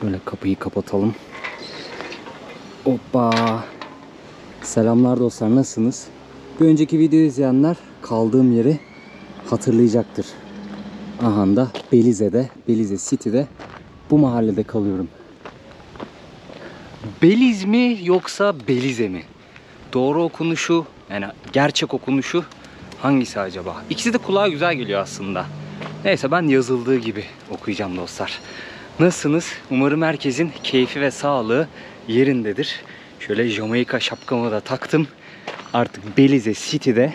Şöyle kapıyı kapatalım. Hoppa. Selamlar dostlar, nasılsınız? Bir önceki videoyu izleyenler kaldığım yeri hatırlayacaktır. Aha da Belize'de, Belize City'de bu mahallede kalıyorum. Beliz mi yoksa Belize mi? Doğru okunuşu, yani gerçek okunuşu hangisi acaba? İkisi de kulağa güzel geliyor aslında. Neyse, ben yazıldığı gibi okuyacağım dostlar. Nasılsınız? Umarım herkesin keyfi ve sağlığı yerindedir. Şöyle Jamaika şapkamı da taktım. Artık Belize City'de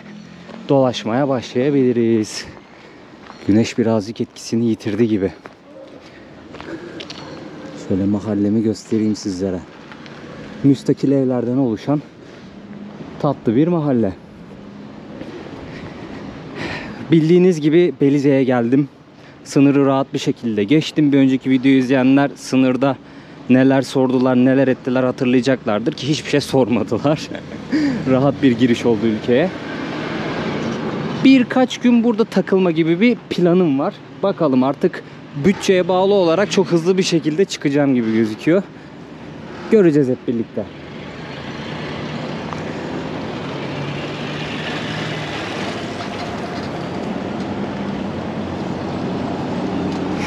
dolaşmaya başlayabiliriz. Güneş birazcık etkisini yitirdi gibi. Şöyle mahallemi göstereyim sizlere. Müstakil evlerden oluşan tatlı bir mahalle. Bildiğiniz gibi Belize'ye geldim. Sınırı rahat bir şekilde geçtim. Bir önceki videoyu izleyenler sınırda neler sordular, neler ettiler hatırlayacaklardır ki hiçbir şey sormadılar. Rahat bir giriş oldu ülkeye. Birkaç gün burada takılma gibi bir planım var. Bakalım, artık bütçeye bağlı olarak çok hızlı bir şekilde çıkacağım gibi gözüküyor. Göreceğiz hep birlikte.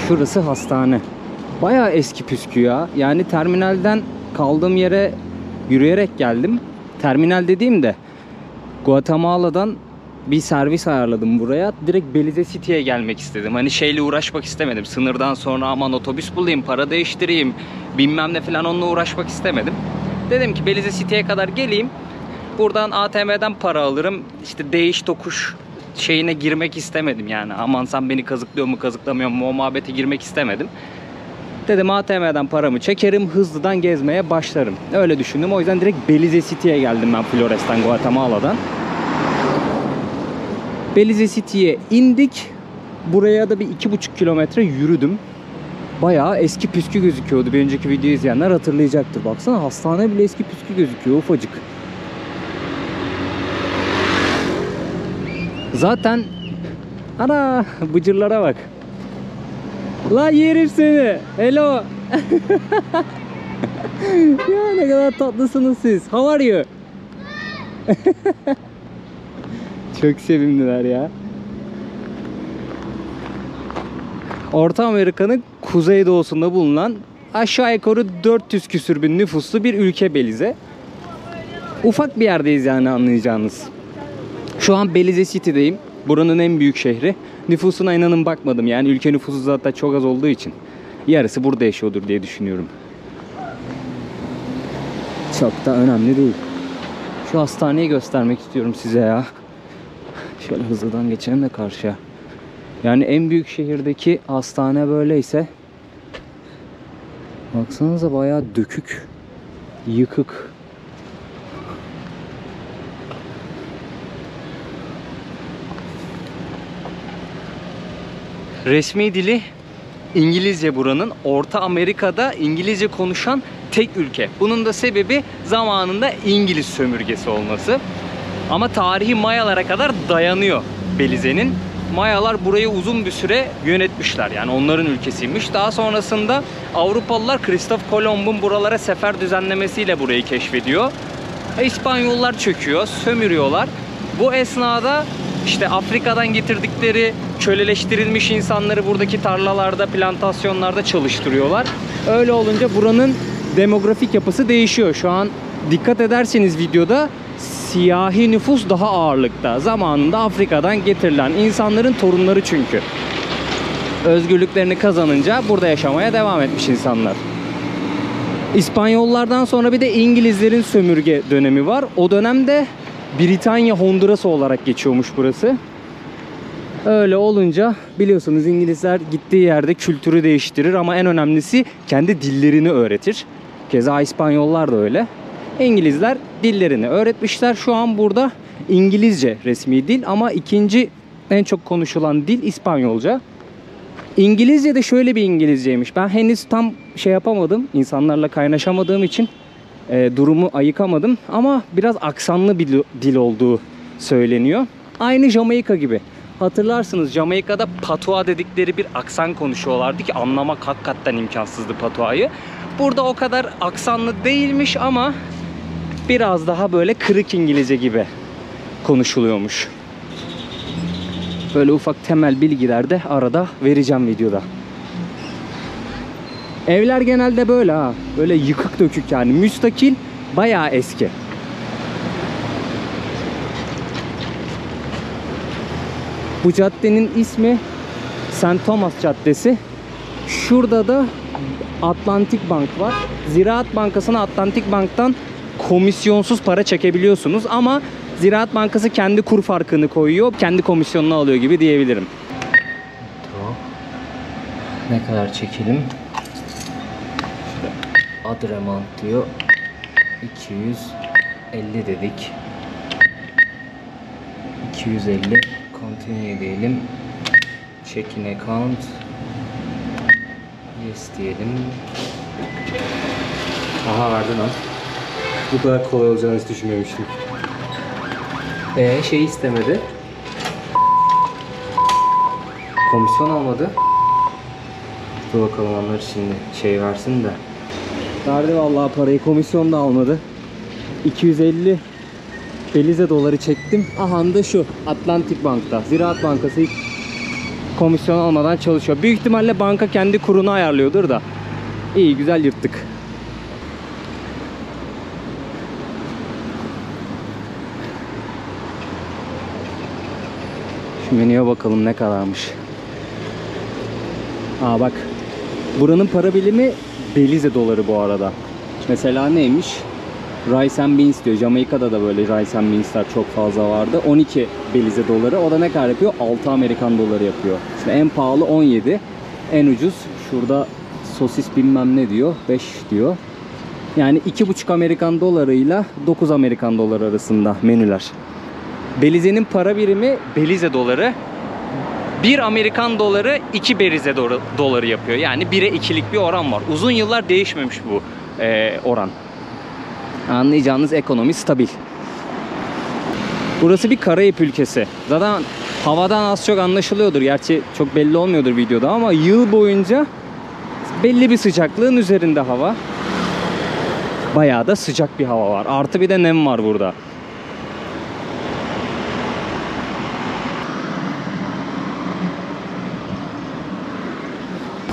Şurası hastane. Bayağı eski püskü ya. Yani terminalden kaldığım yere yürüyerek geldim. Terminal dediğimde Guatemala'dan bir servis ayarladım buraya. Direkt Belize City'ye gelmek istedim. Hani şeyle uğraşmak istemedim. Sınırdan sonra aman otobüs bulayım, para değiştireyim, bilmem ne falan, onunla uğraşmak istemedim. Dedim ki Belize City'ye kadar geleyim. Buradan ATM'den para alırım. İşte değiş tokuş şeyine girmek istemedim yani. Aman sen beni kazıklıyor mu kazıklamıyor mu, o muhabbete girmek istemedim. Dedim ATM'den paramı çekerim, hızlıdan gezmeye başlarım. Öyle düşündüm. O yüzden direkt Belize City'ye geldim ben Flores'ten, Guatemala'dan. Belize City'ye indik. Buraya da bir 2,5 kilometre yürüdüm. Bayağı eski püskü gözüküyordu. Bir önceki videoyu izleyenler hatırlayacaktır. Baksana, hastane bile eski püskü gözüküyor, ufacık. Zaten ana bıcırlara bak. La yerim seni. Hello. Ya ne kadar tatlısınız siz. How are you? Çok sevimliler ya. Orta Amerika'nın kuzeydoğusunda bulunan aşağı yukarı 400 küsür bin nüfuslu bir ülke Belize. Ufak bir yerdeyiz yani, anlayacağınız. Şu an Belize City'deyim. Buranın en büyük şehri. Nüfusuna inanın bakmadım. Yani ülke nüfusu zaten çok az olduğu için yarısı burada yaşıyordur diye düşünüyorum. Çok da önemli değil. Şu hastaneyi göstermek istiyorum size ya. Şöyle hızlıdan geçelim de karşıya. Yani en büyük şehirdeki hastane böyleyse, baksanıza bayağı dökük, yıkık. Resmi dili İngilizce buranın. Orta Amerika'da İngilizce konuşan tek ülke. Bunun da sebebi zamanında İngiliz sömürgesi olması. Ama tarihi Mayalara kadar dayanıyor Belize'nin. Mayalar burayı uzun bir süre yönetmişler. Yani onların ülkesiymiş. Daha sonrasında Avrupalılar Kristof Kolomb'un buralara sefer düzenlemesiyle burayı keşfediyor. İspanyollar çöküyor, sömürüyorlar. Bu esnada işte Afrika'dan getirdikleri köleleştirilmiş insanları buradaki tarlalarda, plantasyonlarda çalıştırıyorlar. Öyle olunca buranın demografik yapısı değişiyor. Şu an dikkat ederseniz videoda siyahi nüfus daha ağırlıkta. Zamanında Afrika'dan getirilen insanların torunları çünkü. Özgürlüklerini kazanınca burada yaşamaya devam etmiş insanlar. İspanyollardan sonra bir de İngilizlerin sömürge dönemi var. O dönemde Britanya Hondurası olarak geçiyormuş burası. Öyle olunca biliyorsunuz İngilizler gittiği yerde kültürü değiştirir ama en önemlisi kendi dillerini öğretir. Keza İspanyollar da öyle. İngilizler dillerini öğretmişler. Şu an burada İngilizce resmi dil ama ikinci en çok konuşulan dil İspanyolca. İngilizce de şöyle bir İngilizceymiş. Ben henüz tam şey yapamadım. İnsanlarla kaynaşamadığım için durumu ayıkamadım. Ama biraz aksanlı bir dil olduğu söyleniyor. Aynı Jamaika gibi. hatırlarsınız Jamaika'da patua dedikleri bir aksan konuşuyorlardı ki anlamak hakikaten imkansızdı patuayı. Burada o kadar aksanlı değilmiş ama biraz daha böyle kırık İngilizce gibi konuşuluyormuş. Böyle ufak temel bilgiler de arada vereceğim videoda. Evler genelde böyle ha. Böyle yıkık dökük yani. Müstakil, bayağı eski. Bu caddenin ismi St. Thomas Caddesi. Şurada da Atlantik Bank var. Ziraat Bankası'na Atlantik Bank'tan komisyonsuz para çekebiliyorsunuz ama Ziraat Bankası kendi kur farkını koyuyor. Kendi komisyonunu alıyor gibi diyebilirim. Tamam. Ne kadar çekelim? Add amount diyor. 250 dedik. 250. Continue diyelim. Checking account. Yes diyelim. Aha verdi lan. Bu kadar kolay olacağını hiç düşünmemiştim. Şey istemedi. Komisyon almadı. Dur bakalım onlar şimdi şey versin de. Verdi vallahi parayı, komisyon da almadı. 250 Belize doları çektim. Aha da şu Atlantik Bank'ta. Ziraat Bankası hiç komisyon almadan çalışıyor. Büyük ihtimalle banka kendi kurunu ayarlıyordur da. İyi, güzel yırttık. Şu menüye bakalım ne kadarmış. Aa bak. Buranın para birimi Belize doları bu arada. Mesela neymiş? Rice and Beans diyor. Jamaika'da da böyle Rice and Beans'ler çok fazla vardı. 12 Belize doları. O da ne kadar yapıyor? 6 Amerikan doları yapıyor. İşte en pahalı 17. En ucuz şurada sosis bilmem ne diyor. 5 diyor. Yani 2,5 Amerikan dolarıyla 9 Amerikan doları arasında menüler. Belize'nin para birimi Belize doları. 1 Amerikan doları 2 Belize doları yapıyor. Yani 1'e 2'lik bir oran var. Uzun yıllar değişmemiş bu oran. Anlayacağınız ekonomi stabil. Burası bir Karayip ülkesi. Zaten havadan az çok anlaşılıyordur. Gerçi çok belli olmuyordur videoda ama yıl boyunca belli bir sıcaklığın üzerinde hava. Bayağı da sıcak bir hava var. Artı bir de nem var burada.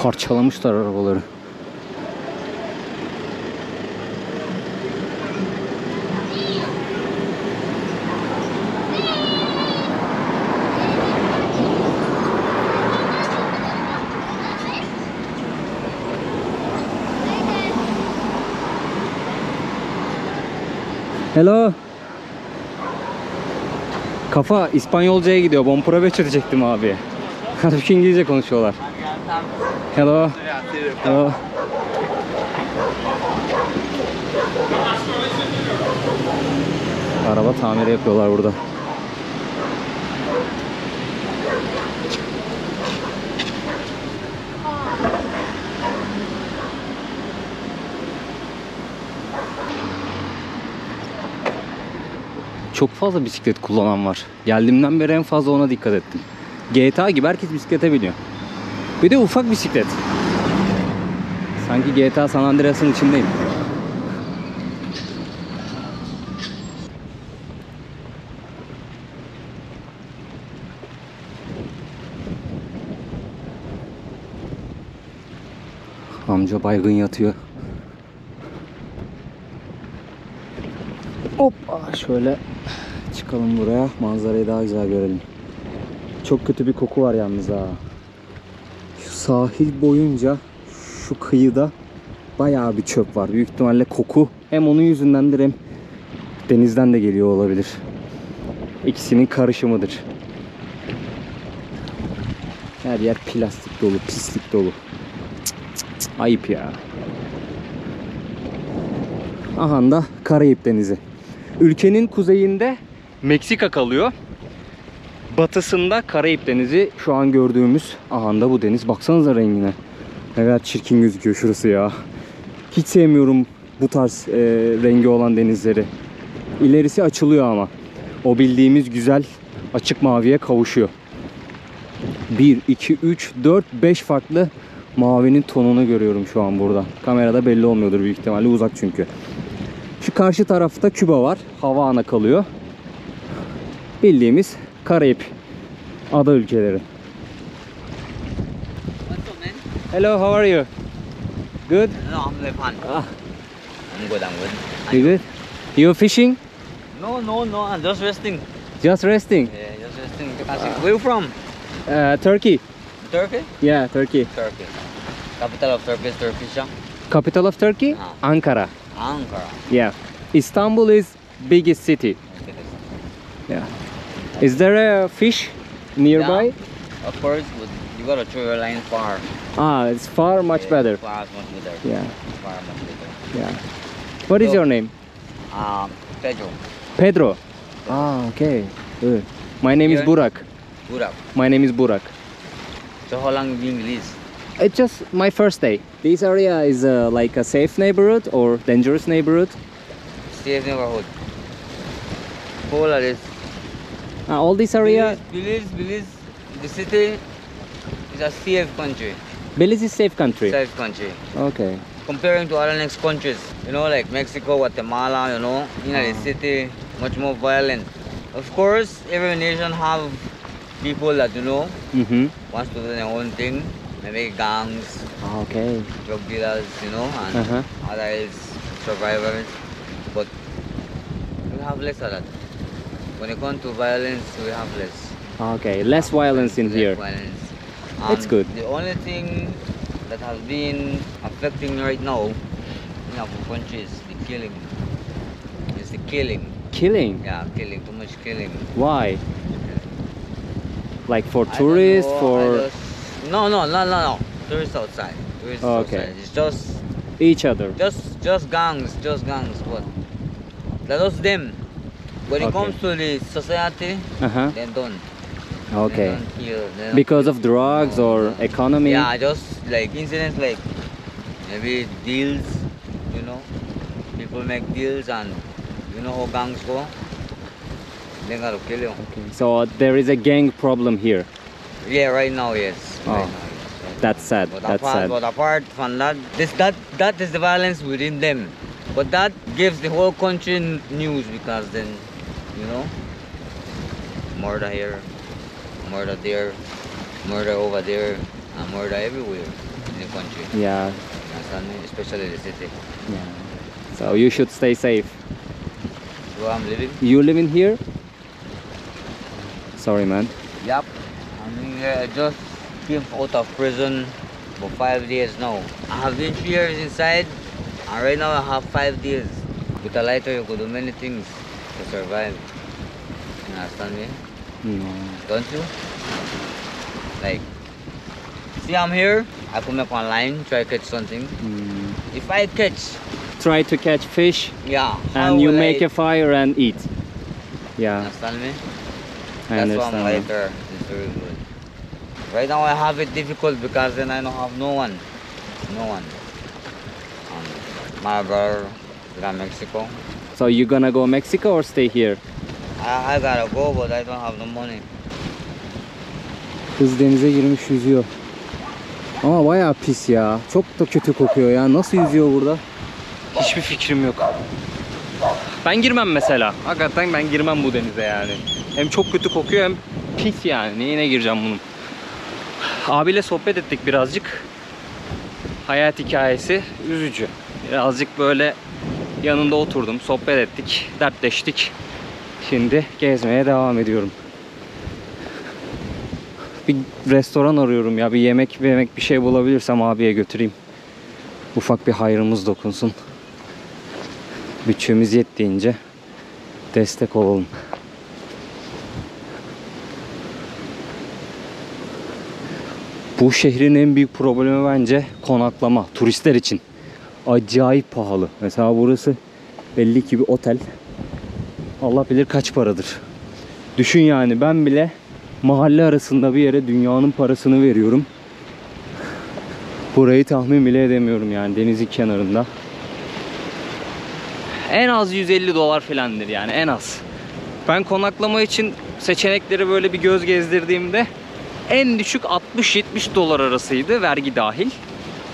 Parçalamışlar arabaları. Hello. Kafa İspanyolcaya gidiyor. Bon provecho diyecektim abi. Halbuki İngilizce konuşuyorlar. Hello. Hello. Araba tamiri yapıyorlar burada. Çok fazla bisiklet kullanan var. Geldiğimden beri en fazla ona dikkat ettim. GTA gibi herkes bisiklete biniyor. Bir de ufak bisiklet. Sanki GTA San Andreas'ın içindeyim. Amca baygın yatıyor. Hoppa şöyle çıkalım buraya. Manzarayı daha güzel görelim. Çok kötü bir koku var yalnız ha. Şu sahil boyunca şu kıyıda bayağı bir çöp var. Büyük ihtimalle koku hem onun yüzündendir hem denizden de geliyor olabilir. İkisinin karışımıdır. Her yer plastik dolu, pislik dolu. Ayıp ya. Aha da Karayip Denizi. Ülkenin kuzeyinde Meksika kalıyor. Batısında Karayip Denizi şu an gördüğümüz. Aha da bu deniz. Baksanıza rengine. Ne kadar çirkin gözüküyor şurası ya. Hiç sevmiyorum bu tarz rengi olan denizleri. İlerisi açılıyor ama. O bildiğimiz güzel açık maviye kavuşuyor. 1, 2, 3, 4, 5 farklı mavinin tonunu görüyorum şu an burada. Kamerada belli olmuyordur büyük ihtimalle, uzak çünkü. Şu karşı tarafta Küba var. Havana kalıyor. Bildiğimiz Karayip ada ülkeleri. What's up, man? Hello, how are you? Good? No, I'm Nepal. Ah, I'm good, I'm good. you good? You fishing? No, I'm just resting. Just resting? Yeah, just resting. Where you from? Turkey. Turkey? Yeah, Turkey. Turkey. Capital of Turkey is Turkish, yeah? Capital of Turkey? Ah. Ankara. Ankara. Yeah. Istanbul is biggest city. Okay, Yeah. Is there a fish nearby? Yeah. Of course, but you gotta throw your line far. Ah, it's far much better. Far, much better. Yeah. Far, much better. Yeah. What is So- your name? Pedro. Pedro. Ah, okay. Good. My name is Here? Burak. Burak. My name is Burak. So how long you been released? It's just my first day. This area is like a safe neighborhood or dangerous neighborhood? Safe neighborhood. Whole of this. All this area, Belize, the city is a safe country. Belize is safe country. Safe country. Okay. Comparing to other next countries, you know, like Mexico, Guatemala, you know, the city, much more violent. Of course, every nation have people that, you know, Mm-hmm. wants to do their own thing, maybe gangs, Okay. drug dealers, you know, and Uh-huh. others, survivors, but we have less of that. When it comes to violence, we have less. Okay. Less violence in Less here. violence. That's And good. The only thing that has been affecting right now in our country is the killing. It's the killing. Killing. Yeah, killing. Too much killing. Why? Like for I don't tourists, know, for No. Tourists outside. Tourists Okay. outside. It's just each other. gangs. But that's them. When it Okay. comes to the society, Uh-huh. then don't. Okay. They don't kill. They don't Because kill. of drugs No, or no. economy? Yeah, just like incidents like maybe deals, you know. People make deals and you know how gangs go. They gotta kill you. Okay. So there is a gang problem here. Yeah, right now, yes. Oh, Right now, yes. That's sad. But That's apart, sad. but apart from that, that is the violence within them. But that gives the whole country news because then, you know, murder here, murder there, murder over there, and murder everywhere in the country. Yeah. Understand me? Especially the city. Yeah. So you should stay safe. Where I'm living. You live in here? Sorry, man. Yep. I just came out of prison for 5 days now. I have been 3 years inside, and right now I have 5 days. With a lighter, you could do many things to survive. You understand me? No. Don't you? Like, see, I'm here. I put me up online, try to catch something. Mm. If I catch, Try to catch fish yeah, how and you will make I, a fire and eat. Yeah, Understand me? I That's why I'm understand. lighter. It's very good. Right now I have it difficult because then I don't have no one. No one. My brother is in Mexico. So you gonna go Mexico or stay here? I gotta go, but I don't have no money. Kız denize girmiş yüzüyor. Ama bayağı pis ya. Çok da kötü kokuyor ya. Nasıl yüzüyor burada? Hiçbir fikrim yok. Ben girmem mesela. Hakikaten ben girmem bu denize yani. Hem çok kötü kokuyor hem pis yani. Neyine gireceğim bunun? Abiyle sohbet ettik birazcık. Hayat hikayesi üzücü. Birazcık böyle yanında oturdum, sohbet ettik, dertleştik. Şimdi gezmeye devam ediyorum. Bir restoran arıyorum ya, bir yemek bir şey bulabilirsem abiye götüreyim. Ufak bir hayrımız dokunsun. Bütçemiz yettiğince destek olalım. Bu şehrin en büyük problemi bence konaklama, turistler için. Acayip pahalı. Mesela burası belli ki bir otel. Allah bilir kaç paradır. Düşün yani, ben bile mahalle arasında bir yere dünyanın parasını veriyorum. Burayı tahmin bile edemiyorum yani, denizin kenarında. En az 150 dolar falandır yani, en az. Ben konaklama için seçenekleri böyle bir göz gezdirdiğimde En düşük 60-70 dolar arasıydı, vergi dahil.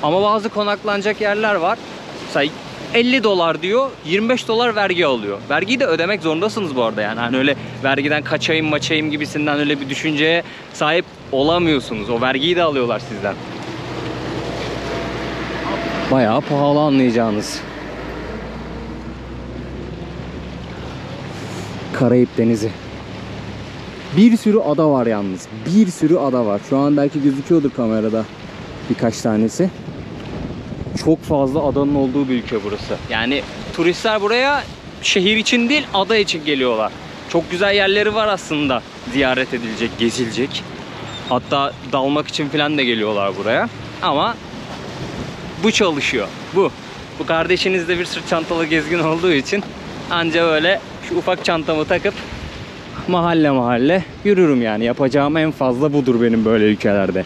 Ama bazı konaklanacak yerler var. Mesela 50 dolar diyor, 25 dolar vergi alıyor. Vergiyi de ödemek zorundasınız bu arada yani. Hani öyle vergiden kaçayım maçayım gibisinden öyle bir düşünceye sahip olamıyorsunuz. O vergiyi de alıyorlar sizden. Bayağı pahalı anlayacağınız. Karayip Denizi. Bir sürü ada var yalnız. Bir sürü ada var. Şu an belki gözüküyordur kamerada birkaç tanesi. Çok fazla adanın olduğu bir ülke burası. Yani turistler buraya şehir için değil, ada için geliyorlar. Çok güzel yerleri var aslında ziyaret edilecek, gezilecek. Hatta dalmak için falan da geliyorlar buraya. Ama bu çalışıyor. Bu kardeşiniz de bir sırt çantalı gezgin olduğu için anca öyle şu ufak çantamı takıp mahalle mahalle yürürüm yani. Yapacağım en fazla budur benim böyle ülkelerde.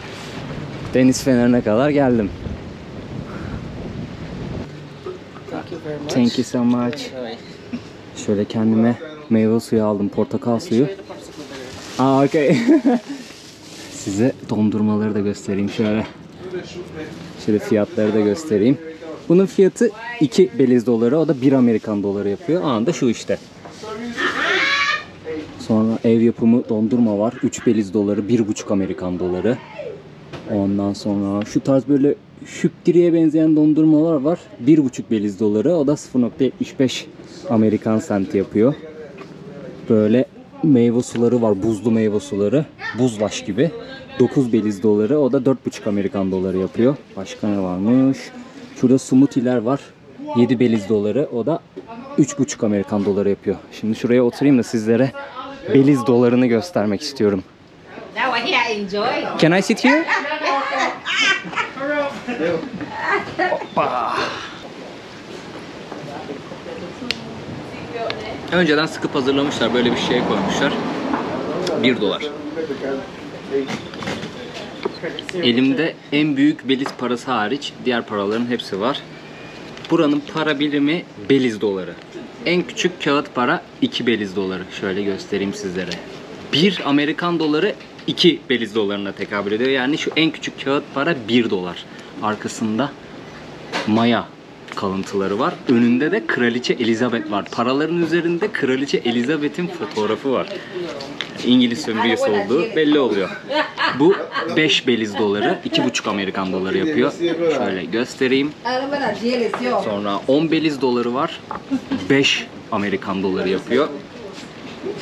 Deniz fenerine kadar geldim. Thank you so much. Şöyle kendime meyve suyu aldım, portakal suyu. Aa, okay. Size dondurmaları da göstereyim şöyle. Şöyle fiyatları da göstereyim. Bunun fiyatı 2 Beliz doları, o da 1 Amerikan doları yapıyor. Anında şu işte. Sonra ev yapımı dondurma var. 3 Beliz doları, 1,5 Amerikan doları. Ondan sonra şu tarz böyle şüptiriye benzeyen dondurmalar var. 1,5 Beliz doları. O da 0,75 Amerikan senti yapıyor. Böyle meyve suları var. Buzlu meyve suları. Buzlaş gibi. 9 Beliz doları. O da 4,5 Amerikan doları yapıyor. Başka ne varmış? Şurada smoothie'ler var. 7 Beliz doları. O da 3,5 Amerikan doları yapıyor. Şimdi şuraya oturayım da sizlere Beliz dolarını göstermek istiyorum. Can I sit here? Hoppa. Önceden sıkıp hazırlamışlar. Böyle bir şeye koymuşlar. 1 dolar. Elimde en büyük Beliz parası hariç diğer paraların hepsi var. Buranın para birimi Beliz doları. En küçük kağıt para 2 Beliz doları. Şöyle göstereyim sizlere. 1 Amerikan doları 2 Beliz dolarına tekabül ediyor. Yani şu en küçük kağıt para 1 dolar. Arkasında Maya kalıntıları var. Önünde de Kraliçe Elizabeth var. Paraların üzerinde Kraliçe Elizabeth'in fotoğrafı var. İngiliz sömürgesi olduğu belli oluyor. Bu 5 Beliz doları, 2,5 Amerikan doları yapıyor. Şöyle göstereyim. Sonra 10 Beliz doları var. 5 Amerikan doları yapıyor.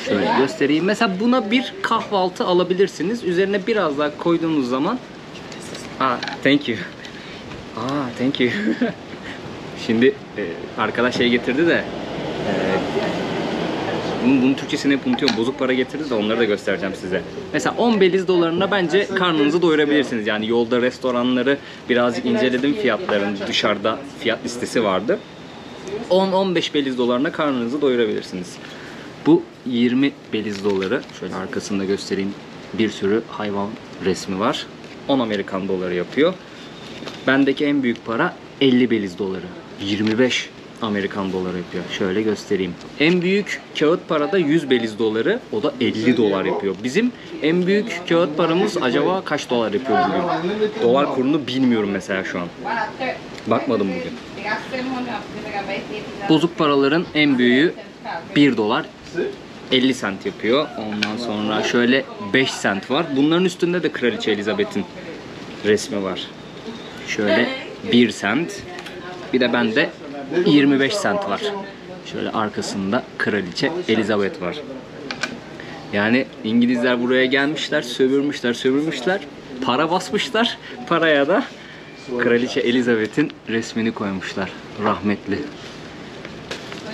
Şöyle göstereyim. Mesela buna bir kahvaltı alabilirsiniz. Üzerine biraz daha koyduğunuz zaman thank you. Thank you. Şimdi arkadaş şey getirdi de bunun Türkçesini hep unutuyorum. Bozuk para getirdi de onları da göstereceğim size. Mesela 10 Beliz dolarına bence karnınızı doyurabilirsiniz. Yani yolda restoranları birazcık inceledim, fiyatların dışarıda fiyat listesi vardı. 10-15 Beliz dolarına karnınızı doyurabilirsiniz. Bu 20 Beliz doları. Şöyle arkasında göstereyim. Bir sürü hayvan resmi var. 10 Amerikan doları yapıyor. Bendeki en büyük para 50 Beliz doları. 25 Amerikan doları yapıyor. Şöyle göstereyim. En büyük kağıt parada 100 Beliz doları. O da 50 dolar yapıyor. Bizim en büyük kağıt paramız acaba kaç dolar yapıyor bugün? Dolar kurunu bilmiyorum mesela şu an. Bakmadım bugün. Bozuk paraların en büyüğü 1 dolar 50 sent yapıyor. Ondan sonra şöyle 5 sent var. Bunların üstünde de Kraliçe Elizabeth'in resmi var. Şöyle 1 sent. Bir de bende 25 sent var. Şöyle arkasında Kraliçe Elizabeth var. Yani İngilizler buraya gelmişler, sömürmüşler. Para basmışlar. Paraya da Kraliçe Elizabeth'in resmini koymuşlar. Rahmetli.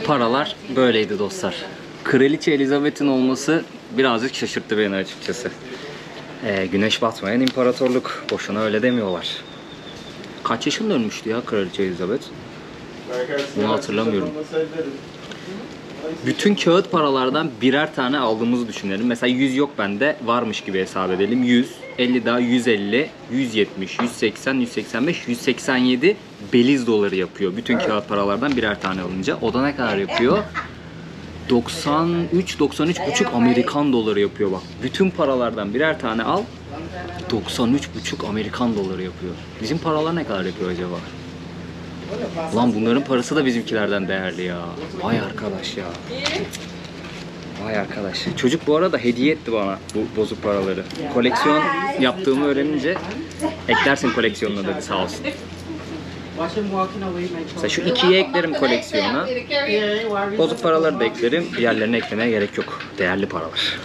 Paralar böyleydi dostlar. Kraliçe Elizabeth'in olması birazcık şaşırttı beni açıkçası. Güneş batmayan imparatorluk. Boşuna öyle demiyorlar. Kaç yaşında ölmüştü ya Kraliçe Elizabeth? Bunu hatırlamıyorum. Bütün kağıt paralardan birer tane aldığımızı düşünelim. Mesela 100 yok bende, varmış gibi hesap edelim. 100, 50 daha 150, 170, 180, 185, 187 Beliz doları yapıyor. Bütün kağıt paralardan birer tane alınca. O da ne kadar yapıyor? 93-93,5 Amerikan doları yapıyor bak. Bütün paralardan birer tane al. 93,5 Amerikan doları yapıyor. Bizim paralar ne kadar yapıyor acaba? Lan bunların parası da bizimkilerden değerli ya. Vay arkadaş ya. Vay arkadaş. Çocuk bu arada hediye etti bana bu bozuk paraları. Koleksiyon yaptığımı öğrenince eklersin koleksiyonuna dedi, sağ olsun. Mesela şu ikiye eklerim koleksiyona. Bozuk paraları da eklerim. Diğerlerine eklemeye gerek yok. Değerli paralar.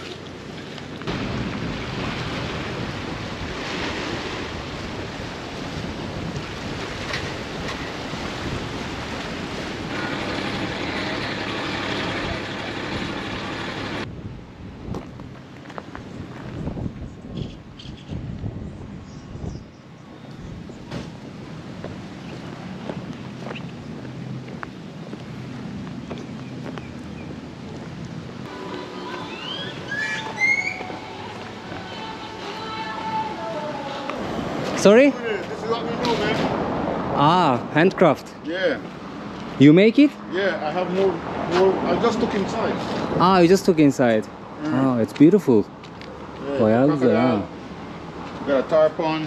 Sorry? This is what we do, man. Ah, handcraft. Yeah, You make it? yeah. I have more. I just took inside. Ah, you just took inside. Oh, it's beautiful. Yeah, Bayağı güzel ha. You got a tarpon.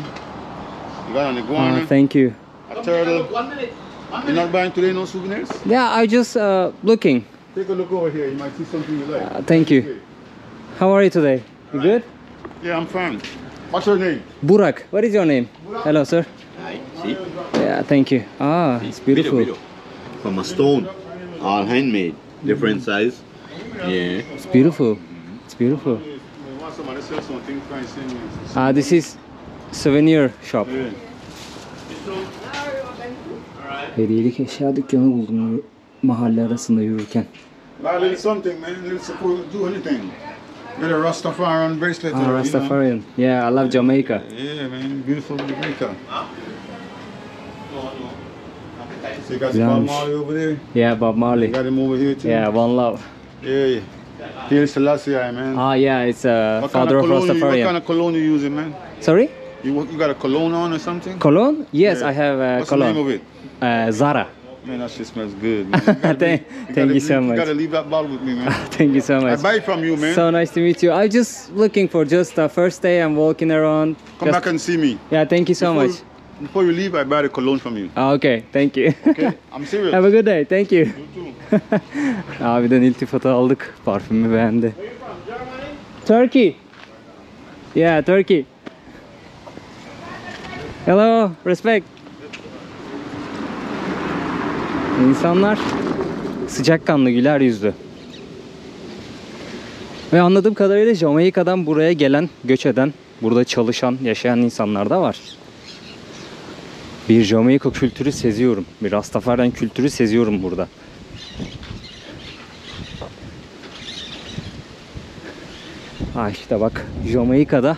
You got an Ah, iguana, thank you. a turtle. You're not buying today no souvenirs? Yeah, I just looking. Take a look over here. You might see something you like. Thank you. Okay. How are you today? You good? Yeah, I'm fine. What's your name? Burak. What is your name? Hello, sir. Hi, see? Yeah, thank you. Ah, it's beautiful. Video. From a stone, all handmade, different size. Yeah. It's beautiful. It's beautiful. You want somebody to sell something? Try and send me. Ah, this is souvenir shop. Yeah. Hediyelik eşya dükkanı buldum mahalle arasında yürürken. Buy a little something, man. A little support. Do anything. Get a Rastafarian bracelet. Ah, or, you know. Rastafarian. Yeah, I love Jamaica. Yeah, man. Beautiful Jamaica. So you got Güzelmiş. Bob Marley over there. Yeah, Bob Marley. You got him over here too. Yeah, One Love. Yeah. Haile Selassie, man. Ah, yeah, it's a What father of cologne what Rastafarian. kind of cologne you using, man? Sorry? You got a cologne on or something? Cologne? Yes, Yeah. I have What's the name cologne. of it? Zara. Man, that shit smells good, man. You gotta Thank you so You much. gotta leave that bottle with me, man. Thank you so I much. buy it from you, man. So nice to meet you. I'm just looking for just the first day. I'm walking around. Come Just- back and see me. Yeah, thank you so Before- much. Before you leave, I buy the cologne from you. Ah, okay, thank you. Okay? I'm serious. Have a good day. Thank you. You too. Abiden iltifatı aldık. Parfümü beğendi. Turkey. Yeah, Turkey. Hello, respect. İnsanlar sıcakkanlı, güler yüzlü. Ve anladığım kadarıyla Jamaika'dan buraya gelen, göç eden, burada çalışan, yaşayan insanlar da var. Bir Jamaika kültürü seziyorum. Bir Rastafarian kültürü seziyorum burada. Ha işte bak, Jamaika'da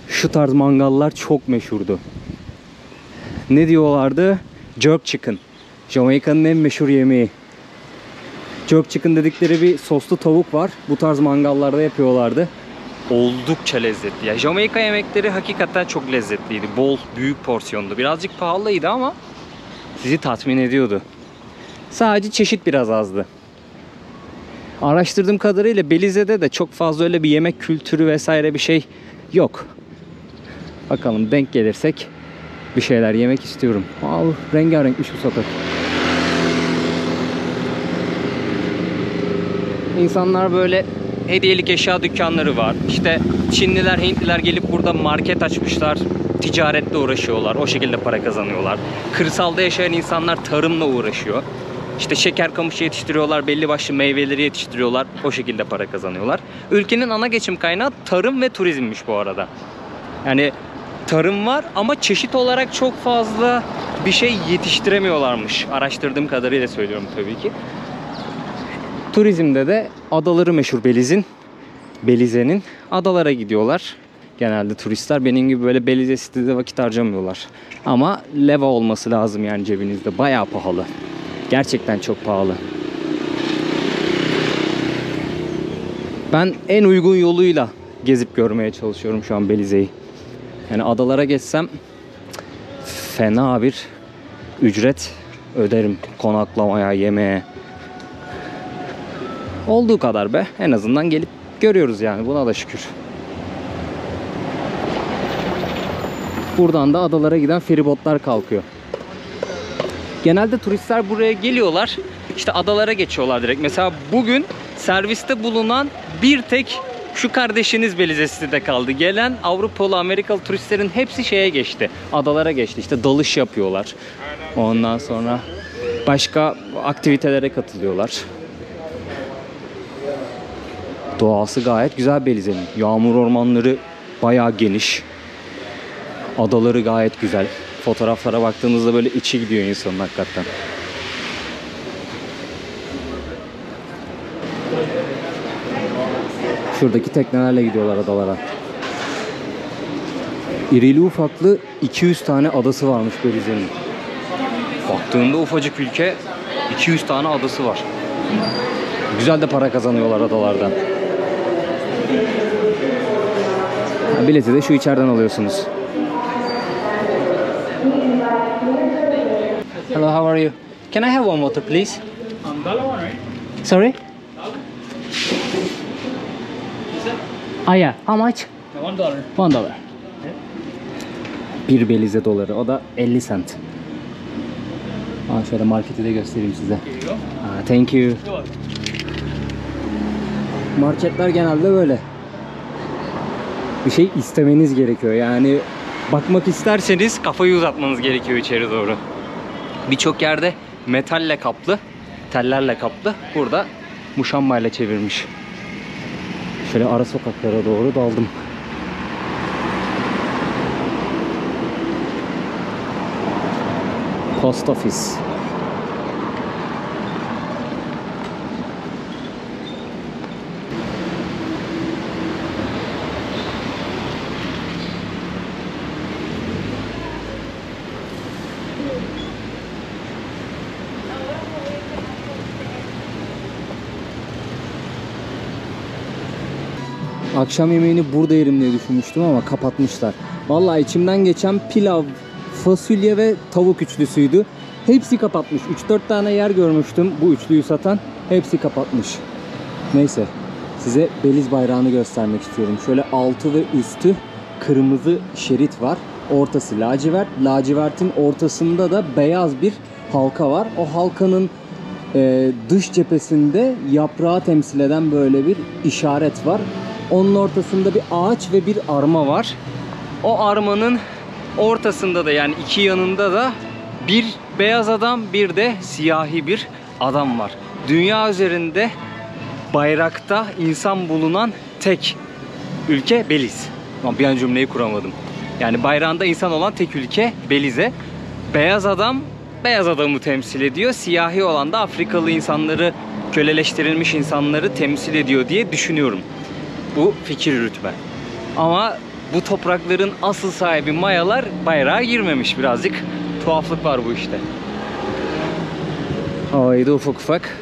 şu tarz mangallar çok meşhurdu. Ne diyorlardı? Jerk chicken. Jamaika'nın en meşhur yemeği. Jerk chicken dedikleri bir soslu tavuk var. Bu tarz mangallarda yapıyorlardı. Oldukça lezzetli. Ya Jamaika yemekleri hakikaten çok lezzetliydi. Bol, büyük porsiyondu. Birazcık pahalıydı ama sizi tatmin ediyordu. Sadece çeşit biraz azdı. Araştırdığım kadarıyla Belize'de de çok fazla öyle bir yemek kültürü vesaire bir şey yok. Bakalım denk gelirsek bir şeyler yemek istiyorum. Wow, rengarenkmiş bu sokak. İnsanlar böyle hediyelik eşya dükkanları var. İşte Çinliler, Hintliler gelip burada market açmışlar. Ticaretle uğraşıyorlar. O şekilde para kazanıyorlar. Kırsalda yaşayan insanlar tarımla uğraşıyor. İşte şeker kamışı yetiştiriyorlar, belli başlı meyveleri yetiştiriyorlar. O şekilde para kazanıyorlar. Ülkenin ana geçim kaynağı tarım ve turizmmiş bu arada. Yani tarım var ama çeşit olarak çok fazla bir şey yetiştiremiyorlarmış. Araştırdığım kadarıyla söylüyorum tabii ki. Turizmde de adaları meşhur Belize'nin. Adalara gidiyorlar. Genelde turistler benim gibi böyle Belize City'de vakit harcamıyorlar. Ama leva olması lazım yani cebinizde. Bayağı pahalı. Gerçekten çok pahalı. Ben en uygun yoluyla gezip görmeye çalışıyorum şu an Belize'yi. Yani adalara geçsem fena bir ücret öderim konaklamaya, yemeğe. Olduğu kadar be. En azından gelip görüyoruz yani. Buna da şükür. Buradan da adalara giden feribotlar kalkıyor. Genelde turistler buraya geliyorlar. İşte adalara geçiyorlar direkt. Mesela bugün serviste bulunan bir tek şu kardeşiniz Belizesi'de kaldı. Gelen Avrupalı, Amerikalı turistlerin hepsi şeye geçti. Adalara geçti. İşte dalış yapıyorlar. Ondan sonra başka aktivitelere katılıyorlar. Doğası gayet güzel Belize'nin. Yağmur ormanları bayağı geniş. Adaları gayet güzel. Fotoğraflara baktığınızda böyle içi gidiyor insanın hakikaten. Şuradaki teknelerle gidiyorlar adalara. İrili ufaklı 200 tane adası varmış Belize'nin. Baktığında ufacık ülke, 200 tane adası var. Güzel de para kazanıyorlar adalardan. Bileti de şu içeriden alıyorsunuz. Hello, how are you? Can I have one water, please? Dollar one, right? Sorry? Ah yeah, how much? $1. $1. Bir Belize doları, o da 50 cent. Şöyle marketi de göstereyim size. Thank you. Marketler genelde böyle. Bir şey istemeniz gerekiyor. Yani bakmak isterseniz kafayı uzatmanız gerekiyor içeri doğru. Birçok yerde metalle kaplı, tellerle kaplı. Burada muşambayla çevirmiş. Şöyle ara sokaklara doğru daldım. Post Office. Akşam yemeğini burada yerim diye düşünmüştüm ama kapatmışlar. Vallahi içimden geçen pilav, fasulye ve tavuk üçlüsüydü. Hepsi kapatmış. 3-4 tane yer görmüştüm bu üçlüyü satan. Hepsi kapatmış. Neyse. Size Beliz bayrağını göstermek istiyorum. Şöyle altı ve üstü kırmızı şerit var. Ortası lacivert. Lacivertin ortasında da beyaz bir halka var. O halkanın dış cephesinde yaprağı temsil eden böyle bir işaret var. Onun ortasında bir ağaç ve bir arma var. O armanın ortasında da, yani iki yanında da bir beyaz adam, bir de siyahi bir adam var. Dünya üzerinde bayrakta insan bulunan tek ülke Beliz. Ama bir an cümleyi kuramadım. Yani bayrağında insan olan tek ülke Belize. Beyaz adam beyaz adamı temsil ediyor. Siyahi olan da Afrikalı insanları, köleleştirilmiş insanları temsil ediyor diye düşünüyorum. Bu fikir yürütme. Ama bu toprakların asıl sahibi Mayalar bayrağa girmemiş. Birazcık tuhaflık var bu işte. Havayı da ufak ufak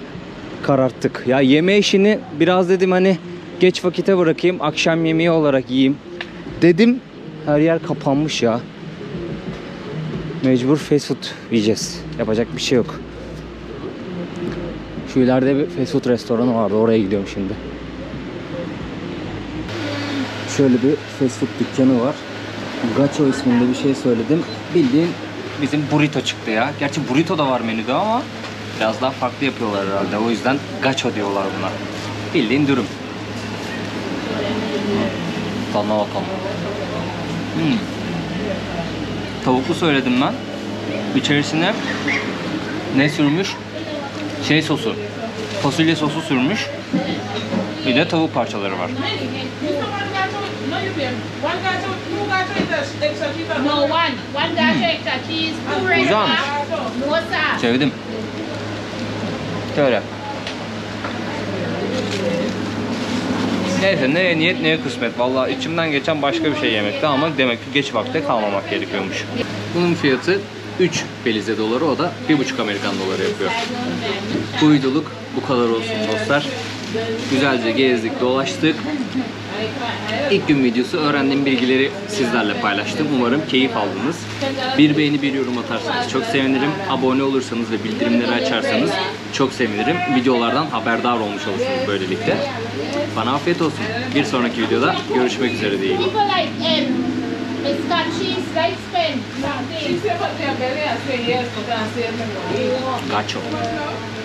kararttık. Ya yeme işini biraz dedim hani geç vakite bırakayım, akşam yemeği olarak yiyeyim dedim. Her yer kapanmış ya. Mecbur fast food yiyeceğiz. Yapacak bir şey yok. Şu ileride bir fast food restoranı vardı. Oraya gidiyorum şimdi. Şöyle bir fast food dükkanı var. Gacho isminde bir şey söyledim. Bildiğin bizim burrito çıktı ya. Gerçi burrito da var menüde ama biraz daha farklı yapıyorlar herhalde. O yüzden gacho diyorlar buna. Bildiğin dürüm. Tadına bakalım. Tavuklu söyledim ben. İçerisine ne sürmüş? Şey sosu. Fasulye sosu sürmüş. Bir de tavuk parçaları var. No, one gacho extra cheese, two regular, Güzelmiş. no sauce. Sevdim. Şöyle. Neyse, neye niyet neye kısmet. Vallahi içimden geçen başka bir şey yemekti ama demek ki geç vakte kalmamak gerekiyormuş. Bunun fiyatı 3 Belize doları, o da 1,5 Amerikan doları yapıyor. Bu videoluk bu kadar olsun dostlar. Güzelce gezdik, dolaştık. İlk gün videosu, öğrendiğim bilgileri sizlerle paylaştım. Umarım keyif aldınız. Bir beğeni, bir yorum atarsanız çok sevinirim. Abone olursanız ve bildirimleri açarsanız çok sevinirim. Videolardan haberdar olmuş olursunuz böylelikle. Bana afiyet olsun. Bir sonraki videoda görüşmek üzere diyeyim. People like It's got cheese, right spin. She said, but their belly, I say yes, but I say no. Gacho.